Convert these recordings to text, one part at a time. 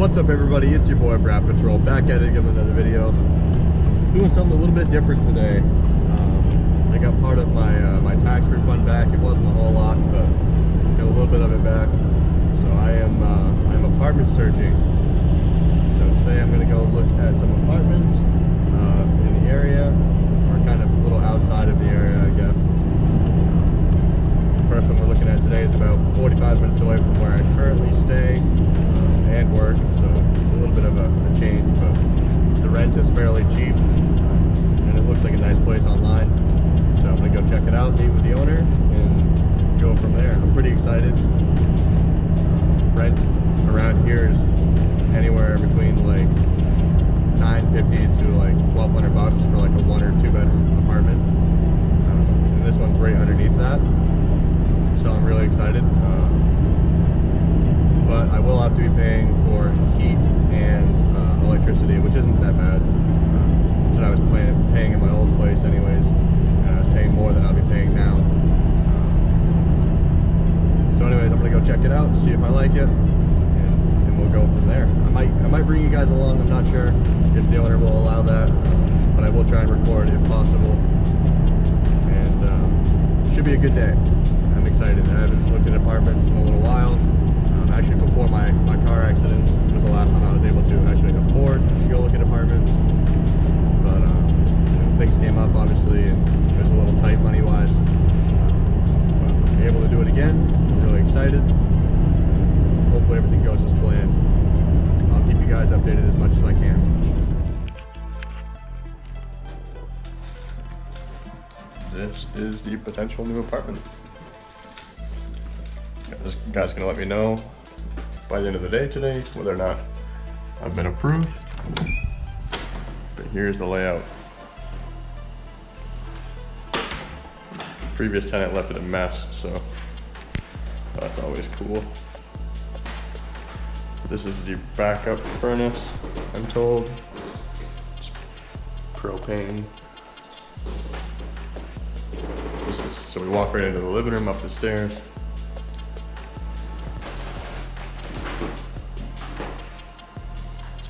What's up, everybody? It's your boy Brat Patrol, back at it again with another video. Doing something a little bit different today. I got part of my my tax refund back. It wasn't a whole lot, but got a little bit of it back. So I'm apartment searching. So today I'm going to go look at some apartments in the area, or kind of a little outside of the area, I guess. The first one we're looking at today is about 45 minutes away from where I currently stay and work, so it's a little bit of a change, but the rent is fairly cheap, and it looks like a nice place online. So I'm gonna go check it out, meet with the owner, and go from there. I'm pretty excited. Rent around here is anywhere between like $950 to like $1,200 for like a 1 or 2 bedroom apartment, and this one's right underneath that. So I'm really excited. But I will have to be paying for heat and electricity, which isn't that bad. So I was paying in my old place anyways, and I was paying more than I'll be paying now. So anyways, I'm gonna go check it out, see if I like it, and we'll go from there. I might bring you guys along. I'm not sure if the owner will allow that, but I will try and record if possible. And should be a good day. I'm excited. I haven't looked at apartments in a little while. Actually, before my car accident was the last time I was able to actually afford to go look at apartments. But things came up, obviously, and it was a little tight money-wise. But I'm able to do it again. I'm really excited. Hopefully everything goes as planned. I'll keep you guys updated as much as I can. This is the potential new apartment. This guy's gonna let me know by the end of the day today whether or not I've been approved. But here's the layout. Previous tenant left it a mess, so that's always cool. This is the backup furnace, I'm told. It's propane. So we walk right into the living room, up the stairs.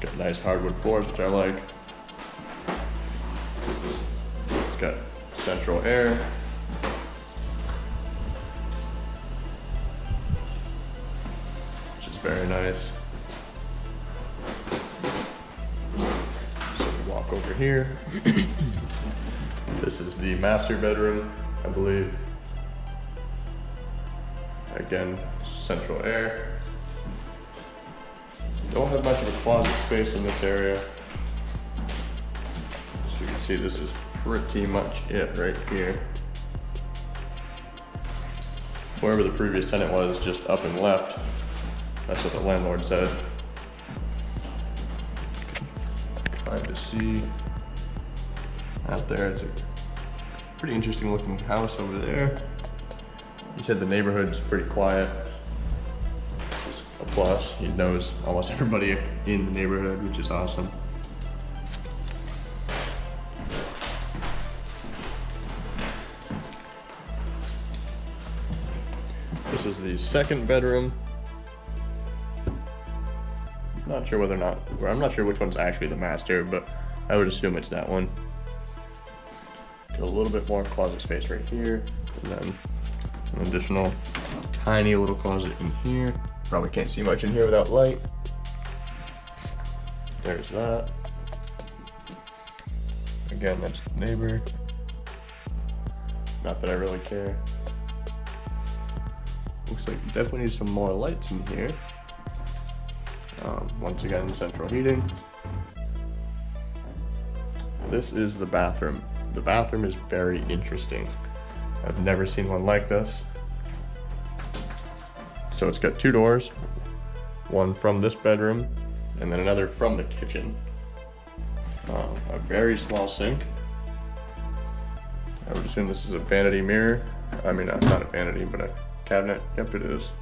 Got nice hardwood floors, which I like. It's got central air. Which is very nice. So we walk over here. This is the master bedroom, I believe. Again, central air. Don't have much of a closet space in this area. So you can see this is pretty much it right here. Wherever the previous tenant was, just up and left. That's what the landlord said. Kind of see out there. It's a pretty interesting looking house over there. He said the neighborhood's pretty quiet. A plus. He knows almost everybody in the neighborhood, which is awesome. This is the second bedroom. Not sure whether or not, or I'm not sure which one's actually the master, but I would assume it's that one. Got a little bit more closet space right here, and then an additional tiny little closet in here. Probably can't see much in here without light. There's that. Again, that's the neighbor. Not that I really care. Looks like you definitely need some more lights in here. Once again, central heating. This is the bathroom. The bathroom is very interesting. I've never seen one like this. So it's got 2 doors, one from this bedroom, and then another from the kitchen. A very small sink. I would assume this is a vanity mirror. I mean, not a vanity, but a cabinet. Yep, it is.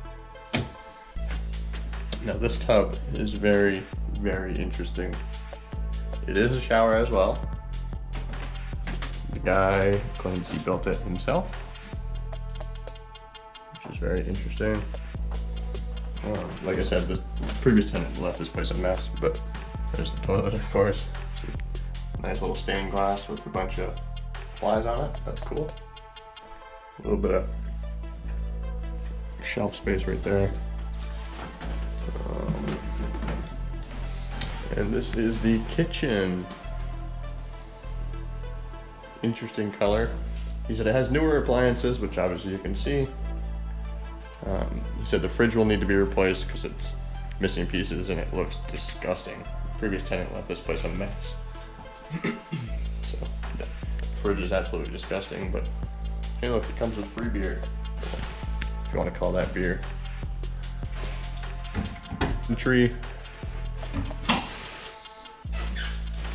Now this tub is very, very interesting. It is a shower as well. The guy claims he built it himself, which is very interesting. Like I said, the previous tenant left this place a mess, but there's the toilet, of course. Nice little stained glass with a bunch of flies on it. That's cool. A little bit of shelf space right there. And this is the kitchen. Interesting color. He said it has newer appliances, which obviously you can see. He said the fridge will need to be replaced because it's missing pieces and it looks disgusting. Previous tenant left this place a mess. So the fridge is absolutely disgusting, but hey look, it comes with free beer. If you want to call that beer. The tree. You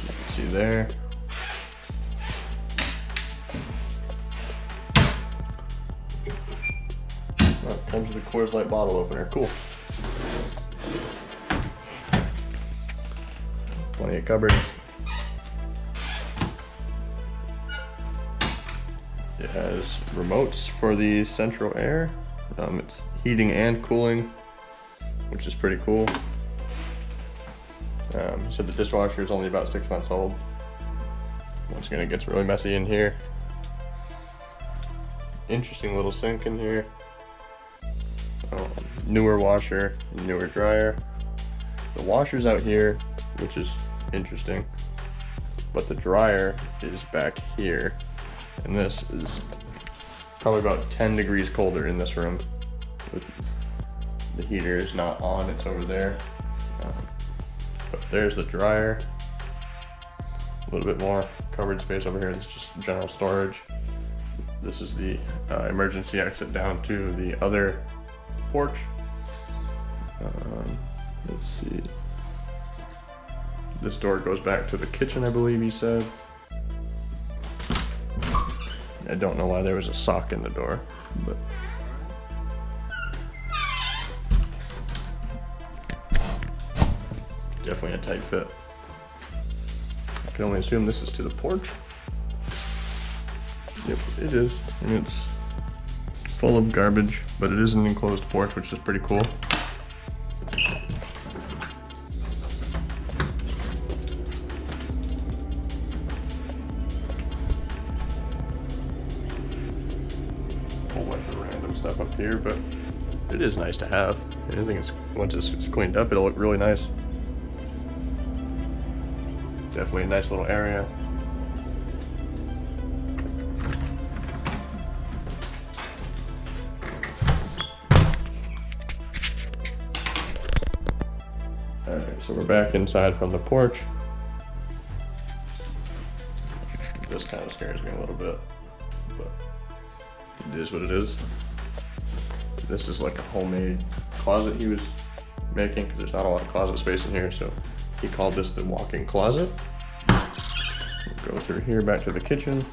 can see there. Oh, it comes with a Coors Light bottle opener. Cool. Plenty of cupboards. It has remotes for the central air. It's heating and cooling, which is pretty cool. He said the dishwasher is only about 6 months old. Once again, it gets really messy in here. Interesting little sink in here. Newer washer, newer dryer. The washer's out here, which is interesting, but the dryer is back here, and this is probably about 10 degrees colder in this room. The heater is not on, it's over there. But there's the dryer. A little bit more cupboard space over here. It's just general storage. This is the emergency exit down to the other porch. Let's see. This door goes back to the kitchen, I believe he said. I don't know why there was a sock in the door, but definitely a tight fit. I can only assume this is to the porch. Yep, it is. And it's full of garbage, but it is an enclosed porch, which is pretty cool. Whole bunch of random stuff up here, but it is nice to have. And I think it's, once it's cleaned up, it'll look really nice. Definitely a nice little area. Alright, so we're back inside from the porch. This kind of scares me a little bit, but it is what it is. This is like a homemade closet he was making, because there's not a lot of closet space in here, so he called this the walk-in closet. We'll go through here back to the kitchen.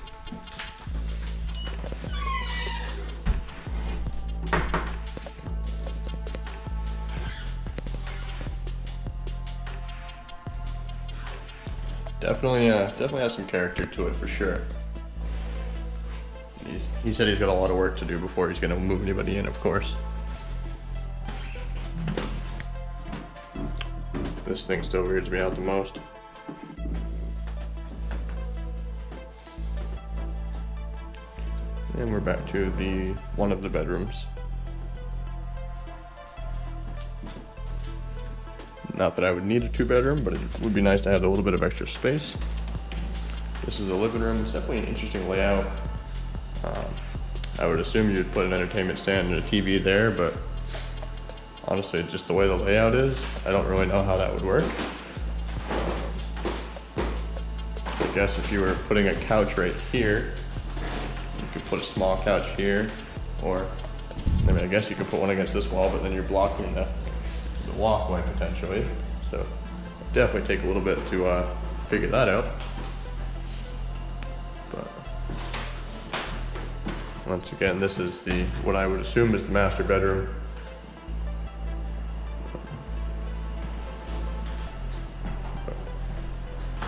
Definitely has some character to it for sure. He said he's got a lot of work to do before he's gonna move anybody in, of course. This thing still weirds me out the most. And we're back to one of the bedrooms. Not that I would need a 2-bedroom, but it would be nice to have a little bit of extra space. This is the living room. It's definitely an interesting layout. I would assume you'd put an entertainment stand and a TV there, but honestly, just the way the layout is, I don't really know how that would work. I guess if you were putting a couch right here, you could put a small couch here, or I mean, I guess you could put one against this wall, but then you're blocking the walkway potentially. So definitely take a little bit to figure that out. But once again, this is what I would assume is the master bedroom.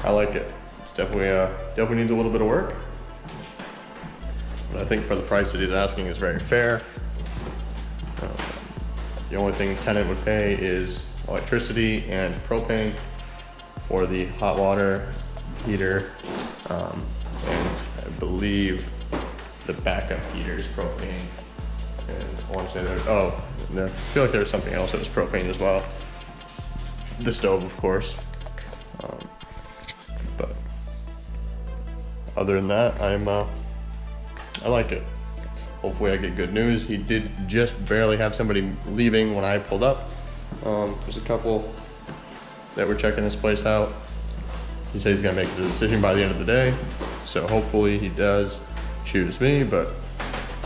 I like it. It's definitely needs a little bit of work, but I think for the price that he's asking is very fair. The only thing Tenant would pay is electricity and propane for the hot water heater, and I believe the backup heater is propane. And I want to say I feel like there was something else that was propane as well. The stove, of course. But other than that, I like it. Hopefully I get good news. He did just barely have somebody leaving when I pulled up. There's a couple that were checking this place out. He said he's gonna make the decision by the end of the day. So hopefully he does choose me, but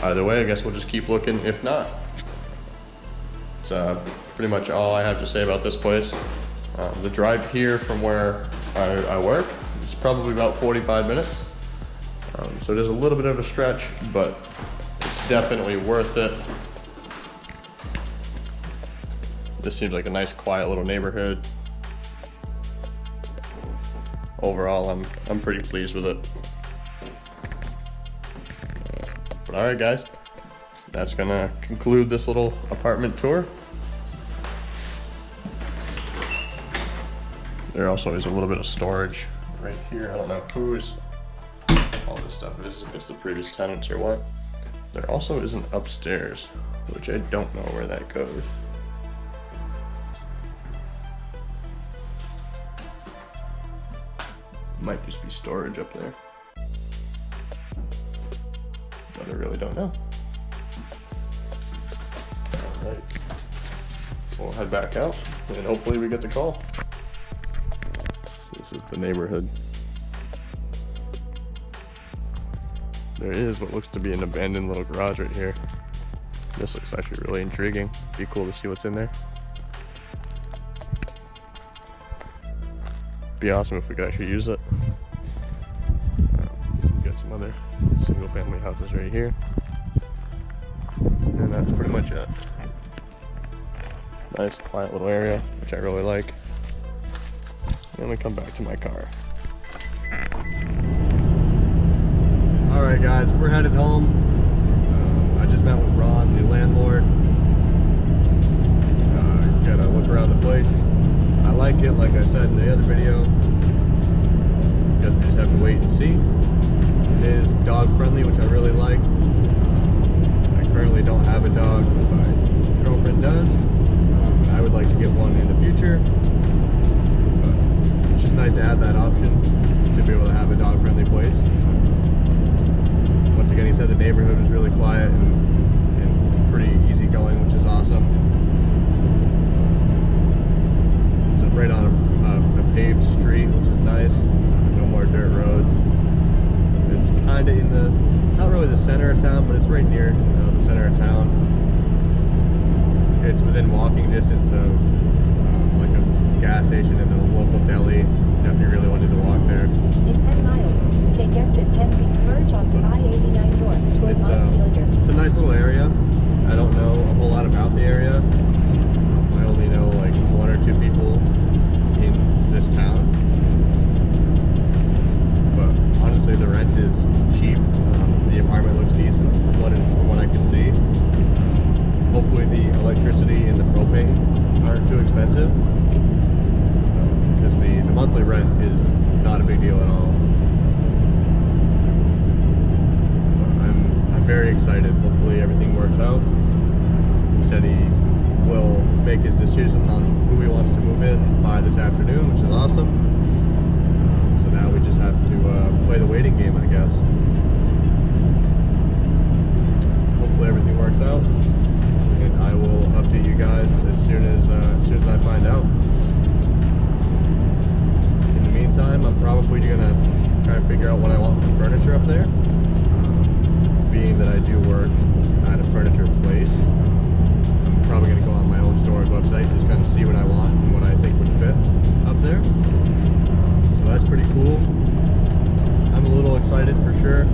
either way, I guess we'll just keep looking if not. It's pretty much all I have to say about this place. The drive here from where I work is probably about 45 minutes. So it is a little bit of a stretch, but it's definitely worth it. This seems like a nice, quiet little neighborhood. Overall, I'm pretty pleased with it. But all right, guys, that's gonna conclude this little apartment tour. There also is a little bit of storage right here. I don't know whose all this stuff is, if it's the previous tenants or what. There also is an upstairs, which I don't know where that goes. Might just be storage up there, but I really don't know. All right, we'll head back out and hopefully we get the call. This is the neighborhood. There is what looks to be an abandoned little garage right here. This looks actually really intriguing. Be cool to see what's in there. Be awesome if we could actually use it. We've got some other single family houses right here. And that's pretty much it. Nice quiet little area, which I really like. Then we come back to my car. Alright guys, we're headed home. I just met with Ron, the landlord. Got to look around the place. I like it, like I said in the other video. Guess we just have to wait and see. It is dog friendly, which I really like. I currently don't have a dog, but my girlfriend does. I would like to get one in the future. But it's just nice to have that option to be able to have a dog friendly place. Once again, he said the neighborhood was really quiet and pretty easygoing, which is awesome. Right on a paved street, which is nice. No more dirt roads. It's kind of in the, not really the center of town, but it's right near the center of town. It's within walking distance of like a gas station and a local deli, if you really wanted to walk there. In 10 miles, take exit 10 East Verge onto I-89 North toward Montpelier. It's a nice little area. I don't know a whole lot about the area. I only know like one or two people in this town, but honestly the rent is cheap. The apartment looks decent from what I can see. Hopefully the electricity and the propane aren't too expensive, because the monthly rent is not a big deal at all. I'm very excited. Hopefully everything works out. He said he will make his decision on who he wants to move in by this afternoon, which is awesome. So now we just have to play the waiting game, I guess. Hopefully everything works out, and I will update you guys as soon as I find out. In the meantime, I'm probably gonna try and figure out what I want for furniture up there. Being that I do work at a furniture place, I'm probably going to go on my own store's website, just kind of see what I want and what I think would fit up there. So that's pretty cool. I'm a little excited for sure.